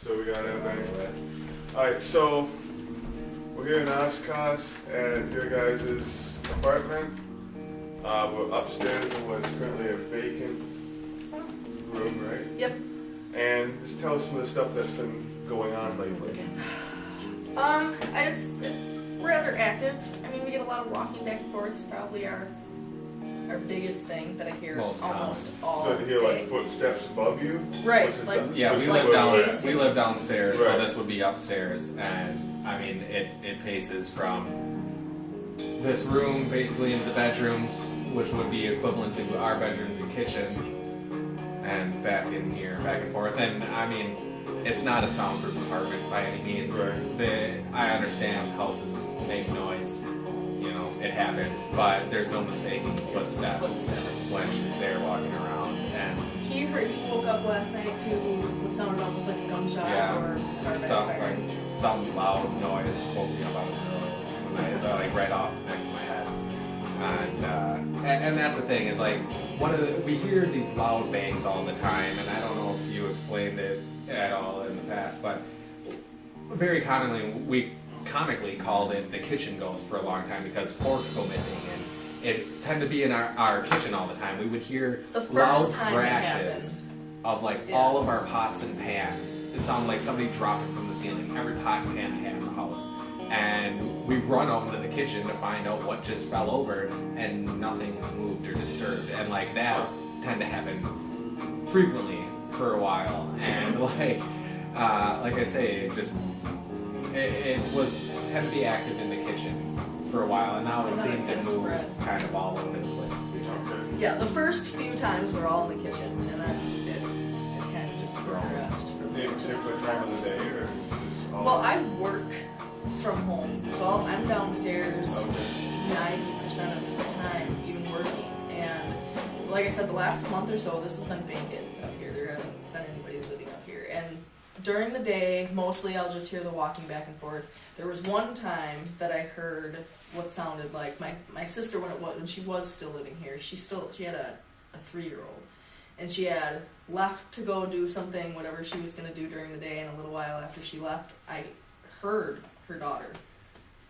So we got everything. Alright, so we're here in Oshkosh at your guys' apartment. We're upstairs in what's currently a vacant room, right? Yep. And just tell us some of the stuff that's been going on lately. It's rather active. I mean, we get a lot of walking back and forth. It's probably our biggest thing that I hear almost all So to hear day. like footsteps above you? Right. What's this Like, stuff? Yeah, What's we this live stuff? we live downstairs, Right. so this would be upstairs, and I mean it paces from this room basically into the bedrooms, which would be equivalent to our bedrooms and kitchen, and back in here, back and forth. And I mean, it's not a soundproof apartment by any means. Right. I understand houses make noise, you know, it happens, but there's no mistaking footsteps when they're walking around. And he woke up last night to what sounded almost like a gunshot or some loud noise woke me up out of the middle of the night, like right off next to my head. And that's the thing is like we hear these loud bangs all the time, and I don't know if you explained it at all in the past, but very commonly we comically called it the kitchen ghost for a long time because forks go missing, and it tended to be in our kitchen all the time. We would hear loud crashes of like all of our pots and pans. It sounded like somebody dropping from the ceiling. Every pot and pan I had in the house. And we run out into the kitchen to find out what just fell over, and nothing was moved or disturbed. And like that tend to happen frequently for a while. And like I say, it was tend to be active in the kitchen for a while, and now it seemed to move kind of all over the place. Okay. Yeah, the first few times we're all in the kitchen, and then it kind of just progressed from Any there to particular time of the day, or just all? Well, I work from home, so I'm downstairs 90% of the time, even working. And like I said, the last month or so, this has been vacant up here. There hasn't been anybody living up here. And during the day, mostly I'll just hear the walking back and forth. There was one time that I heard what sounded like my sister when she was still living here. She had a 3-year-old, and she had left to go do something, whatever she was going to do during the day. And a little while after she left, I heard her daughter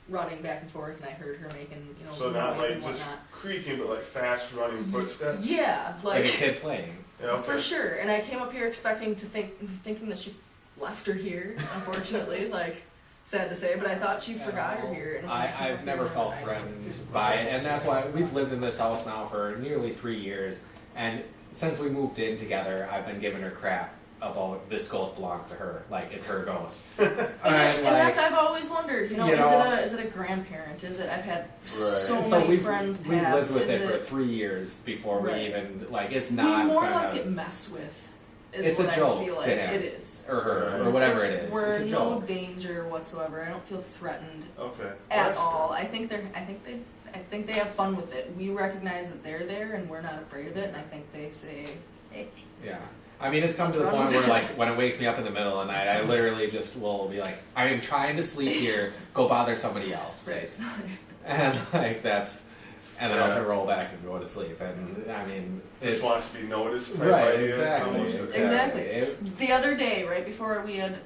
running back and forth, and I heard her making so not noise like and just whatnot. creaking, but like fast running footsteps. Yeah, Like a kid playing. Yeah, okay. for sure. And I came up here thinking that she left her here. Unfortunately, like sad to say, but I thought she forgot her here. And when I came I've up never here, felt I- threatened by it, and that's why we've lived in this house now for nearly 3 years. And since we moved in together, I've been giving her crap about this ghost belongs to her, like it's her ghost. And that's I've always wondered, is it a grandparent? Is it? I've had so many friends pass. We've lived with it for it 3 years before we even it's we not. more or less get messed with. It's what a joke I feel like to him, it is, or her, or whatever it is. We're it's a in joke. no danger whatsoever. I don't feel threatened Okay. at all. I think they have fun with it. We recognize that they're there, and we're not afraid of it. And I think they say, "Hey." Yeah. I mean, it's come to the point where, like, when it wakes me up in the middle of the night, I literally just will be like, I am trying to sleep here, go bother somebody else, please. And, like, and then I'll just roll back and go to sleep. And, I mean, Just wants to be noticed. Type right, idea. exactly. Exactly. The other day, right before we had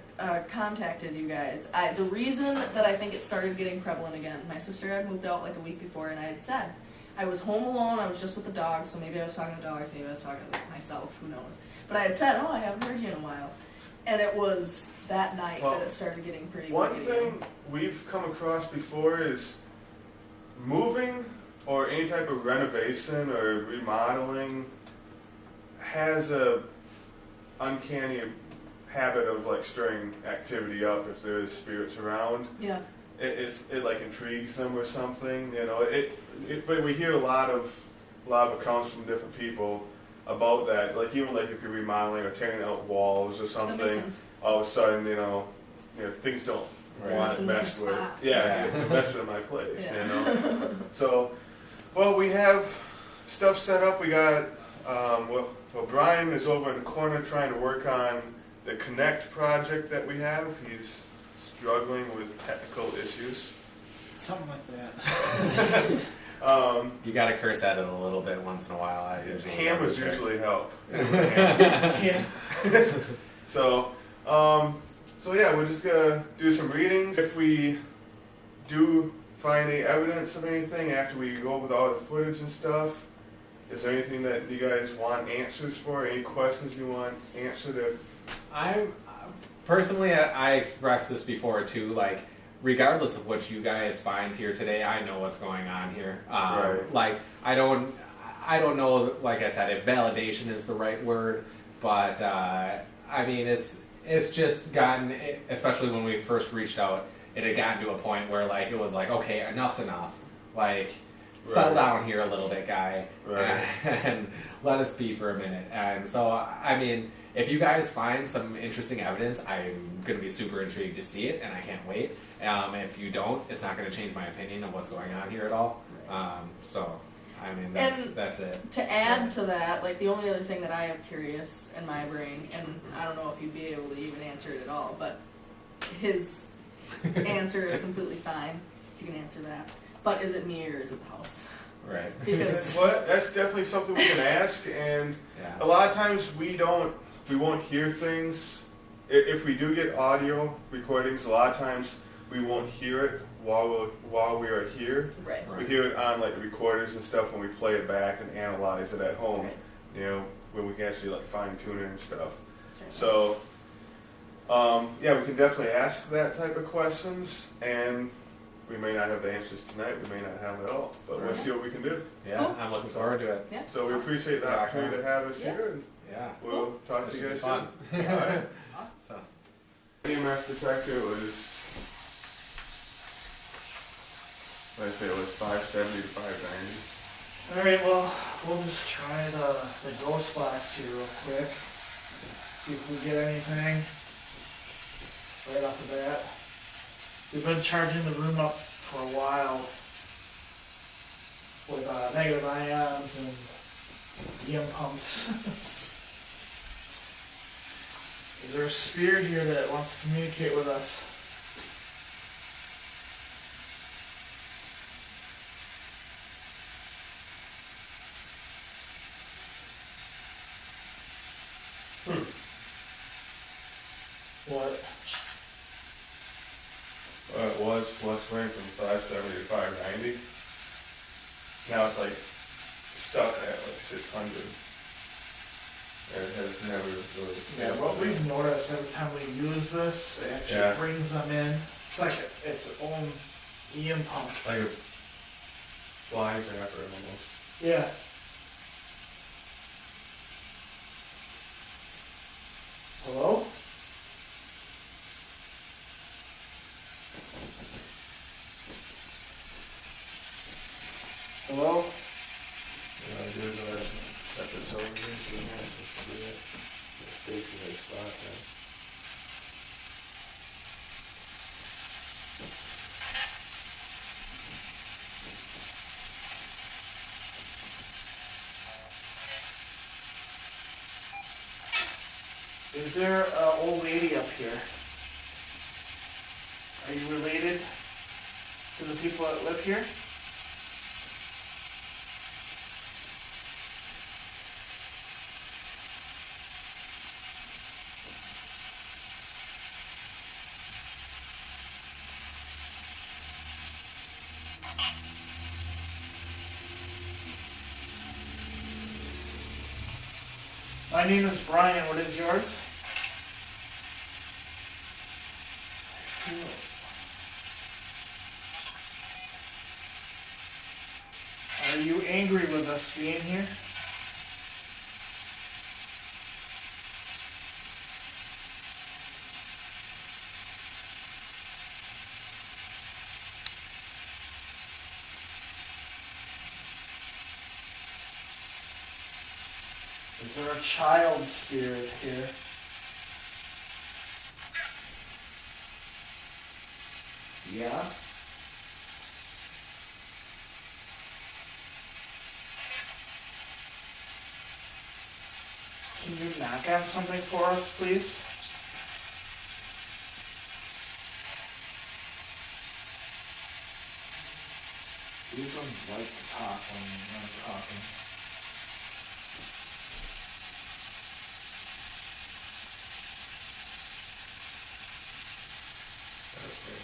contacted you guys, the reason that I think it started getting prevalent again, my sister had moved out like a week before, and I had said, I was home alone, I was just with the dogs, so maybe I was talking to dogs, maybe I was talking to myself, who knows. But I had said, I haven't heard you in a while. And it was that night that it started getting pretty One wicked thing again. we've come across before is moving or any type of renovation or remodeling has a uncanny habit of like stirring activity up if there is spirits around. Yeah. It like intrigues them or something, but we hear a lot of accounts from different people about that. Like even like if you're remodeling or tearing out walls or That makes something, sense. all of a sudden, things don't want to mess with. Mess with my place, Yeah. So, well, we have stuff set up. We got, Brian is over in the corner trying to work on the Connect project that we have. He's struggling with technical issues. Something like that. You gotta curse at it a little bit once in a while. Hammers usually help. Yeah. So, So yeah, we're just gonna do some readings. If we do find any evidence of anything after we go over all the footage and stuff, is there anything that you guys want answers for? Any questions you want answered? I expressed this before too. Like, regardless of what you guys find here today, I know what's going on here. Right. Like, I don't know. Like I said, if validation is the right word, but I mean, it's just gotten, especially when we first reached out, it had gotten to a point where like it was like, okay, enough's enough. Like, settle down here a little bit, guy, and let us be for a minute. And so, I mean, if you guys find some interesting evidence, I'm going to be super intrigued to see it, and I can't wait. If you don't, it's not going to change my opinion of what's going on here at all. So, I mean, that's it. To add to that, like, the only other thing that I have curious in my brain, and I don't know if you'd be able to even answer it at all, but his answer is completely fine. If you can answer that. But is it me or is it the house? Right. Because that's definitely something we can ask, and a lot of times we won't hear things. If we do get audio recordings, a lot of times we won't hear it while we are here. Right. We hear it on like the recorders and stuff when we play it back and analyze it at home. Right. You know, when we can actually like fine tune it and stuff. Sure. So, yeah, we can definitely ask that type of questions, and we may not have the answers tonight. We may not have them at all, but we'll see what we can do. Yeah, Cool. I'm looking forward to it. Yeah. So we appreciate the opportunity to have us here, and Yeah. we'll talk to you guys soon. Fun. All right. Awesome. So. EMF detector was, what did I say, it was 570 to 590. Alright, well, we'll just try the ghost box here real quick. See if we get anything right off the bat. We've been charging the room up for a while with negative ions and EM pumps. Is there a spirit here that wants to communicate with us? What? It was fluctuating from 570 to 590. Now it's like stuck at like 600. It has never really. Yeah, what we've noticed every time we use this, it actually brings them in. It's like its own EM pump. Like a fly zapper almost. Yeah. Hello? Hello? What I do is I set this over here so you guys can see it. It stays in the spot there. Is there an old lady up here? Are you related to the people that live here? My name is Brian. What is yours? Are you angry with us being here? Is there a child spirit here? Yeah? Can you knock on something for us, please? These ones like to talk when I'm talking. Okay.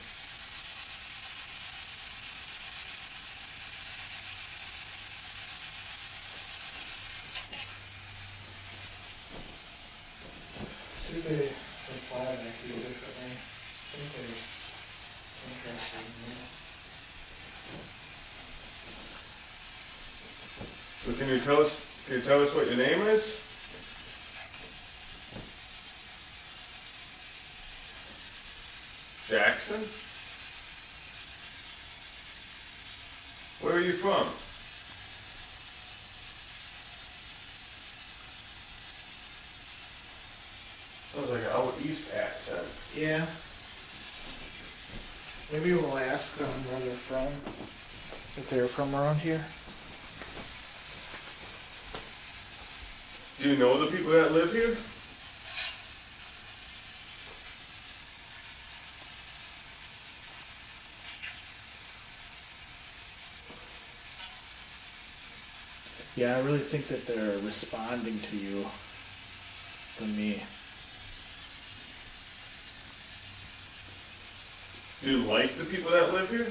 See if they reply back to you differently. I think they're interested in me. So can you tell us what your name is? Jackson? Where are you from? Sounds like an out east accent. Yeah. Maybe we'll ask them where they're from. If they're from around here. Do you know the people that live here? Yeah, I really think that they're responding to you than me. Do you like the people that live here?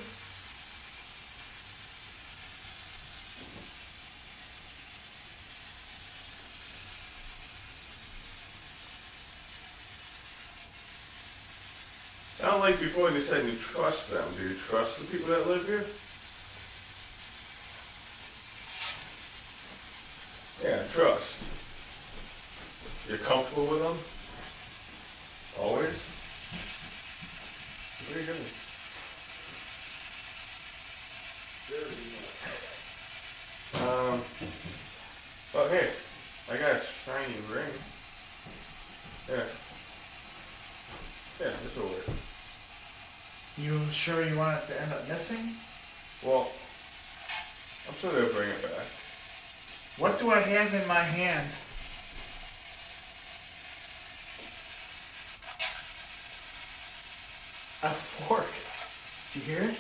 Sound like before you said you trust them. Do you trust the people that live here? Yeah, trust. You're comfortable with them? Always? Very good. Oh hey, I got a shiny ring. Yeah. Yeah, this will work. You sure you want it to end up missing? Well, I'm sure they'll bring it back. What do I have in my hand? A fork. Did you hear it?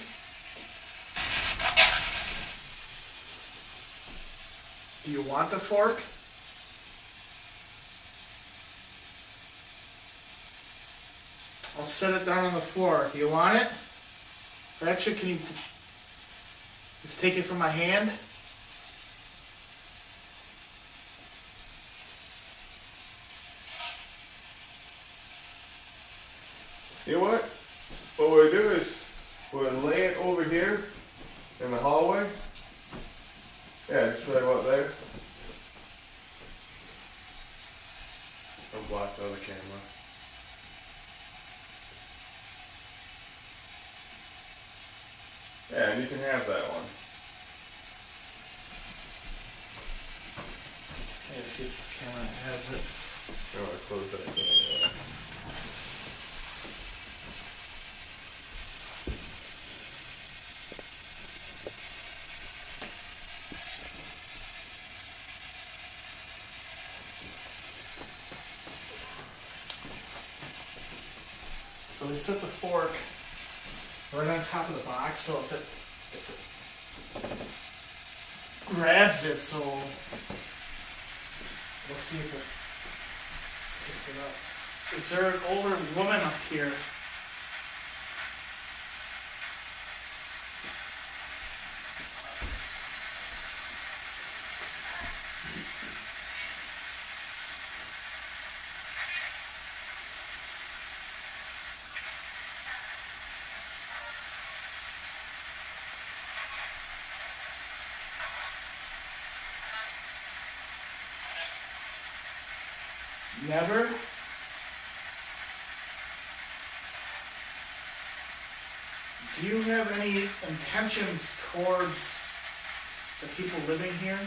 Do you want the fork? I'll set it down on the floor. Do you want it? Or actually, can you just take it from my hand? You know what? What we'll do is we'll lay it over here in the hallway. Yeah, just right about there. Don't block the other camera. Yeah, and you can have that one. Let's see if this camera has it. You want to close that door? So we set the fork right on top of the box, so if it grabs it, so we'll see if it picks it up. Is there an older woman up here? Never? Do you have any intentions towards the people living here?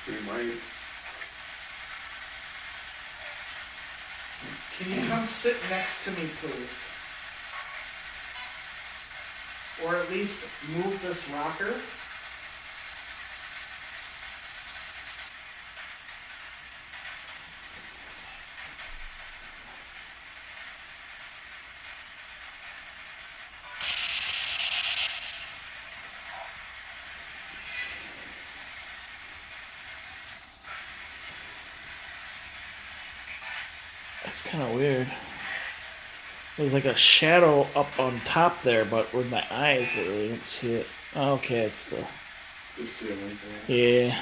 We might. Can you come sit next to me, please? Or at least move this rocker? It's kind of weird. There's like a shadow up on top there, but with my eyes, I really didn't see it. Oh, okay, it's the. The ceiling fan. Yeah.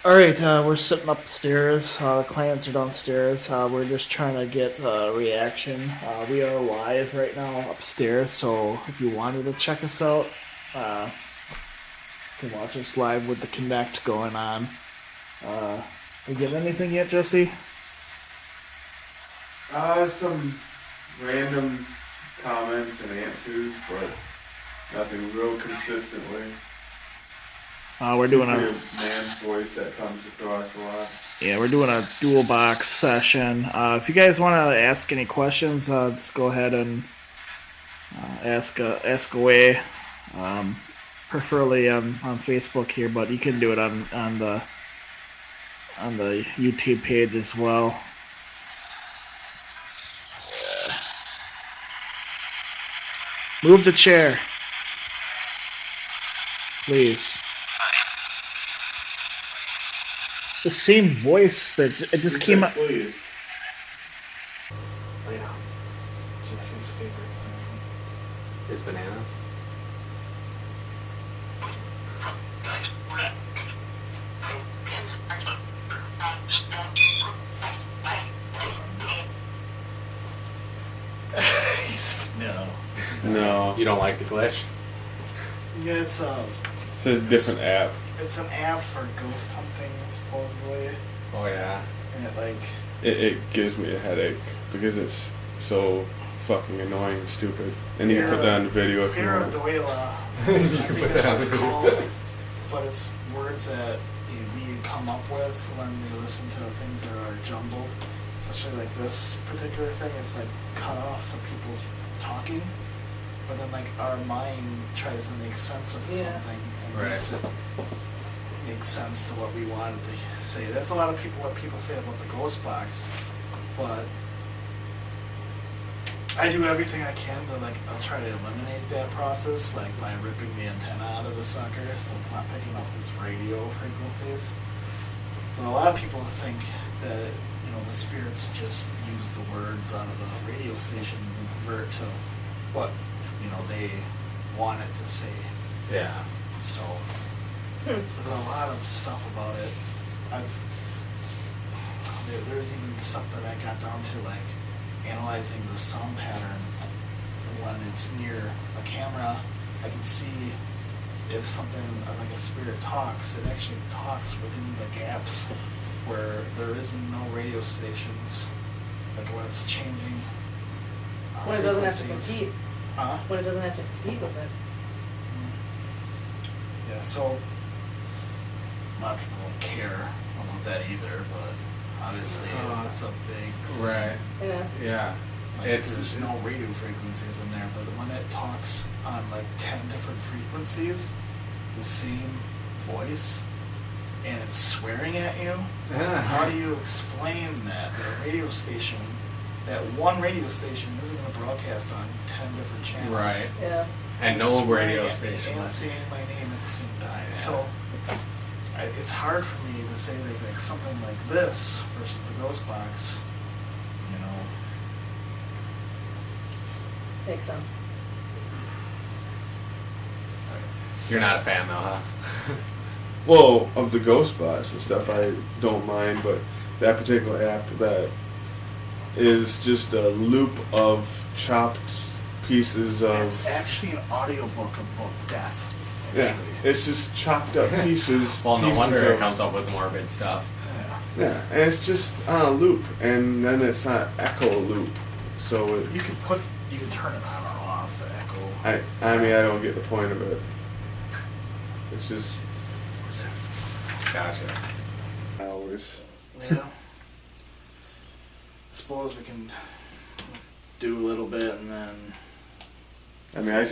Alright, we're sitting upstairs. The clients are downstairs. We're just trying to get a reaction. We are live right now upstairs, so if you wanted to check us out, you can watch us live with the Connect going on. We get anything yet, Jesse? Some random comments and answers, but nothing real consistently. We're doing a a man's voice that comes across a lot. we're doing a dual box session. If you guys want to ask any questions, just go ahead and ask away. Preferably on Facebook here, but you can do it on the YouTube page as well. Move the chair, please. The same voice that it just came out. Please. Oh, yeah. Jesse's favorite thing. Is bananas. No. No. You don't like the glitch? Yeah, it's It's a different app. an app for ghost hunting supposedly, Oh yeah. and it like It gives me a headache because it's so fucking annoying and stupid. And you can put that on the video if you want. Pareidoila. You can put that on the it's video. called, but it's words that we come up with when we listen to things that are jumbled. Especially like this particular thing, it's like cut off some people's talking, but then like our mind tries to make sense of Yeah. something and Right. makes it make sense to what we wanted to say. That's a lot of what people say about the ghost box, but I do everything I can to I'll try to eliminate that process, like by ripping the antenna out of the sucker so it's not picking up these radio frequencies. So a lot of people think that the spirits just use the words out of the radio stations and convert to what they want it to say. Yeah. So there's a lot of stuff about it. There's even stuff that I got down to like analyzing the sound pattern when it's near a camera. I can see if something like a spirit talks. It actually talks within the gaps where there isn't no radio stations, like when it's changing. When it doesn't have to frequencies. compete. Huh? When it doesn't have to compete with it. Yeah, so a lot of people don't care about that either, but obviously it's a big thing. Right. Yeah. Yeah. There's no radio frequencies in there, but when it talks on like 10 different frequencies, the same voice, and it's swearing at you, how do you explain that? That a radio station, that one radio station isn't going to broadcast on 10 different channels. Right. Yeah. And It's no swearing radio at me station. and saying my name at the same time. Yeah. So it's hard for me to say like something like this versus the ghost box. Makes sense. You're not a fan though, huh? Well, of the ghost bots and stuff, I don't mind, but that particular app that is just a loop of chopped pieces It's of. actually an audiobook about death. Yeah, Actually. it's just chopped up pieces. Well, no pieces wonder it of- comes up with morbid stuff. Yeah. Yeah, and it's just on a loop, and then it's not echo loop. So it, You can turn it on or off, the echo. I mean, I don't get the point of it. It's just Gotcha. hours. Yeah. Suppose we can do a little bit and then. I mean, I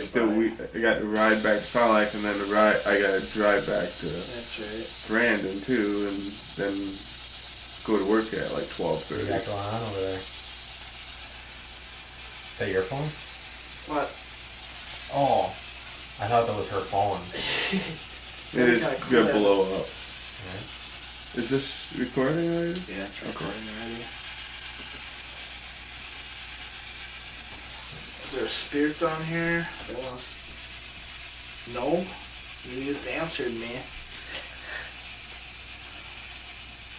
got to ride back to Fond du Lac, and then I got to drive back to That's right. Brandon too, and then go to work at like 12:30. What's going on over there? Is that your phone? What? Oh, I thought that was her phone. And it's Kinda cool gonna that- blow up. Right. Is this recording already? Yeah, it's recording already. Is there a spirit down here that wants? No, you just answered me.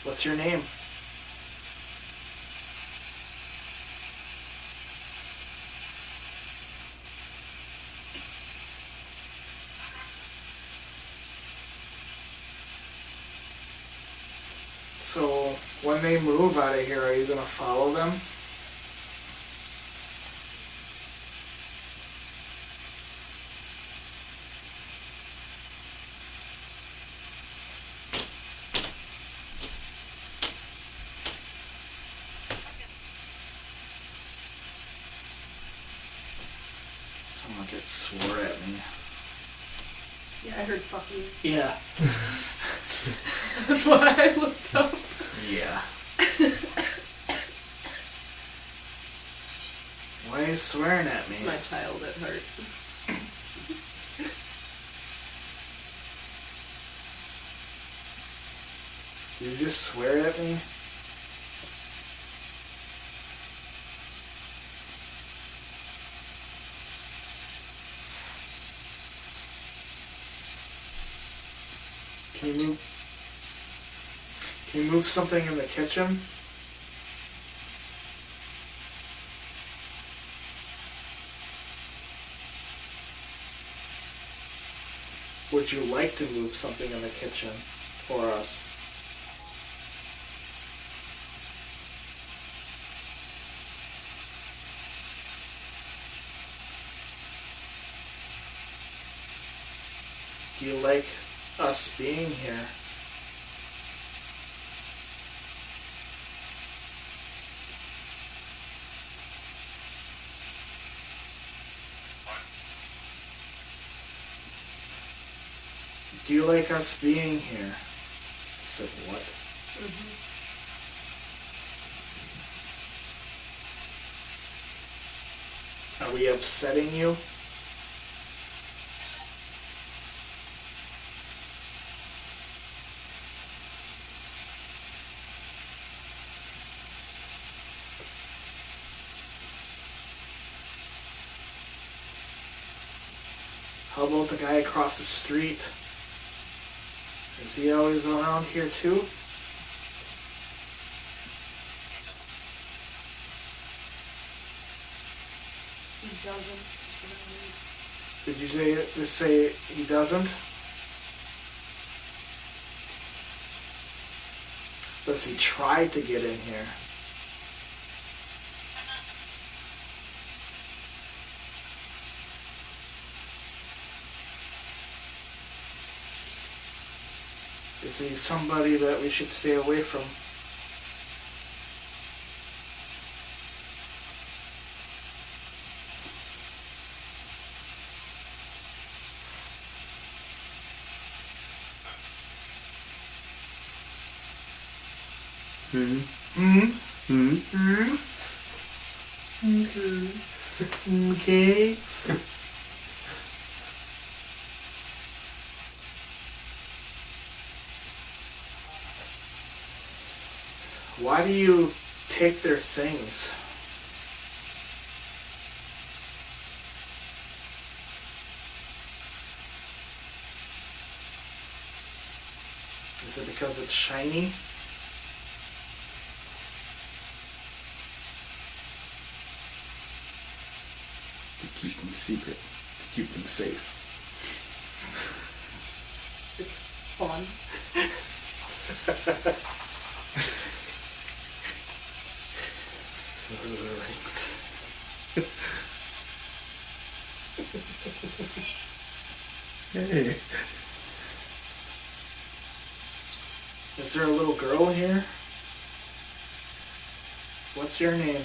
What's your name? So, when they move out of here, are you going to follow them? Someone just swore at me. Yeah, I heard fuck you. Yeah. That's why I looked up. Yeah. Why are you swearing at me? It's my child at heart. Did you just swear at me? Can you move something in the kitchen? Would you like to move something in the kitchen for us? Do you like us being here? Do you like us being here? I said what? Are we upsetting you? How about the guy across the street? Is he always around here too? He doesn't. Did you just say he doesn't? Does he try to get in here? Is he somebody that we should stay away from? Okay. Why do you take their things? Is it because it's shiny? To keep them secret, to keep them safe. It's fun. Hey. Is there a little girl here? What's your name?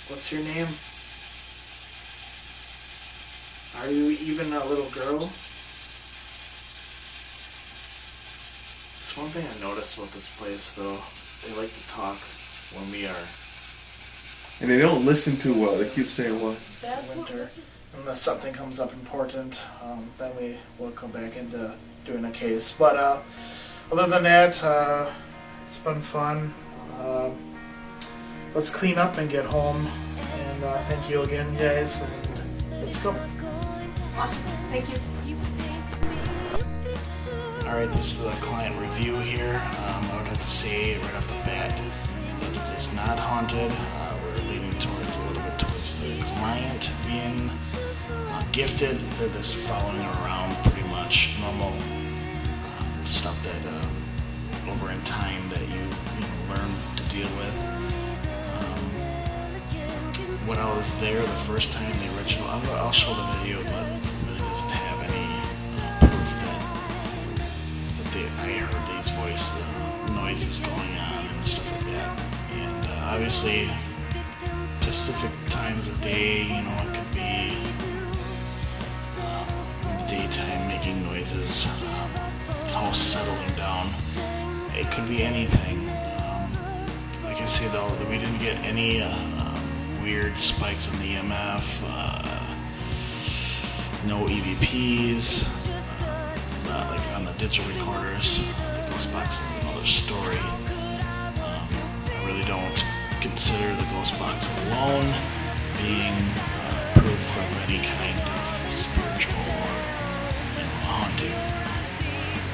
What's your name? Are you even a little girl? It's one thing I noticed about this place, though. They like to talk when we are. And they don't listen too well. They keep saying what? That's what. Winter. unless something comes up important, then we will come back into doing a case. But other than that, it's been fun. Let's clean up and get home. And thank you again, guys. And let's go. Awesome. Thank you. Alright, this is a client review here. I would have to say right off the bat that it is not haunted. We're leaning towards a little bit towards the client being gifted. They're just following around pretty much normal stuff that over in time that you learn to deal with. When I was there the first time, the original, I'll show the video, but it really doesn't have any proof that I heard these noises going on and stuff like that. And obviously, specific times of day, it could be in the daytime making noises, house settling down. It could be anything. Like I say though, that we didn't get any weird spikes in the EMF, no EVPs, not like on the digital recorders. The ghost box is another story. I really don't consider the ghost box alone being proof of any kind of spiritual or haunting.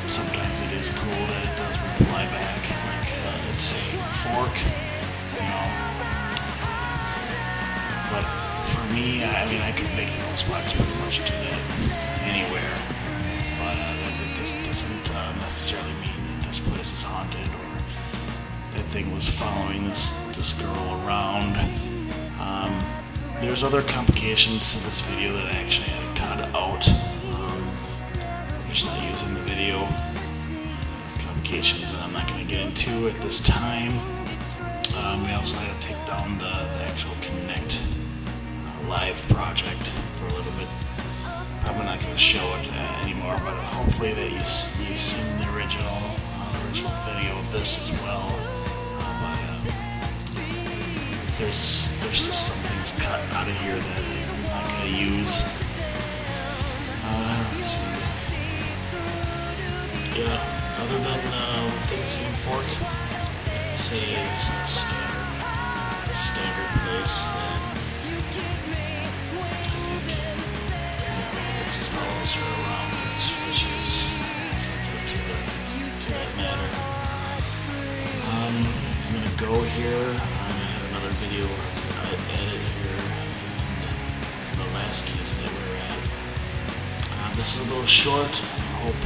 Sometimes it is cool that it does reply back, like let's say fork, But for me, I could make the ghost box pretty much do that anywhere. But that doesn't necessarily mean that this place is haunted or that thing was following this girl around. There's other complications to this video that I actually had to cut out. I'm just not using the video complications that I'm not going to get into at this time. We also had to take down the actual Connect live project for a little bit. I'm not going to show it anymore, but hopefully that you've seen the original video of this as well. But there's just some things cut out of here that I'm not going to use. Let's see. Yeah, other than things in fork, I have to say it's a standard place that follows her around, which is sensitive to that matter. I'm gonna go here. I had another video to edit here, and the last case that we're at. This is a little short. I hope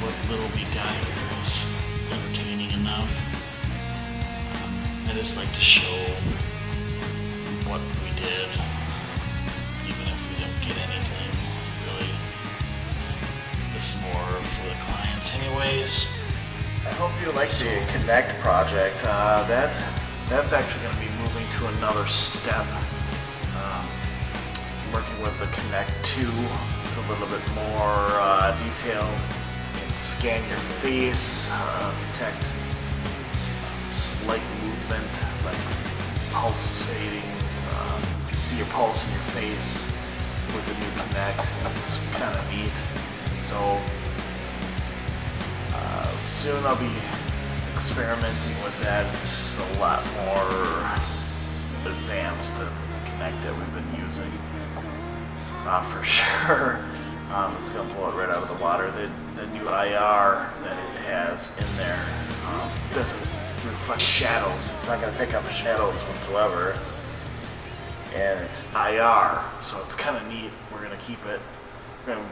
what little we got here is entertaining enough. I just like to show what we did. Even if we don't get anything, really. This is more for the clients anyways. I hope you like the Connect project. That's actually going to be moving to another step. Working with the Connect 2. It's a little bit more detailed. You can scan your face, detect slight movement, like pulsating. You can see your pulse in your face with the new Connect. It's kind of neat. So soon I'll be experimenting with that. It's a lot more advanced than the Connect that we've been using. For sure. It's going to blow it right out of the water. The new IR that it has in there doesn't reflect shadows. It's not going to pick up shadows whatsoever. And it's IR, so it's kind of neat. We're going to keep it. We're going to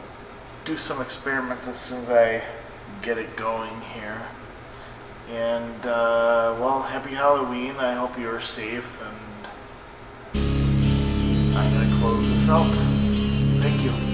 do some experiments as soon as I get it going here. And, well, happy Halloween. I hope you are safe. And I'm going to close this out. Thank you.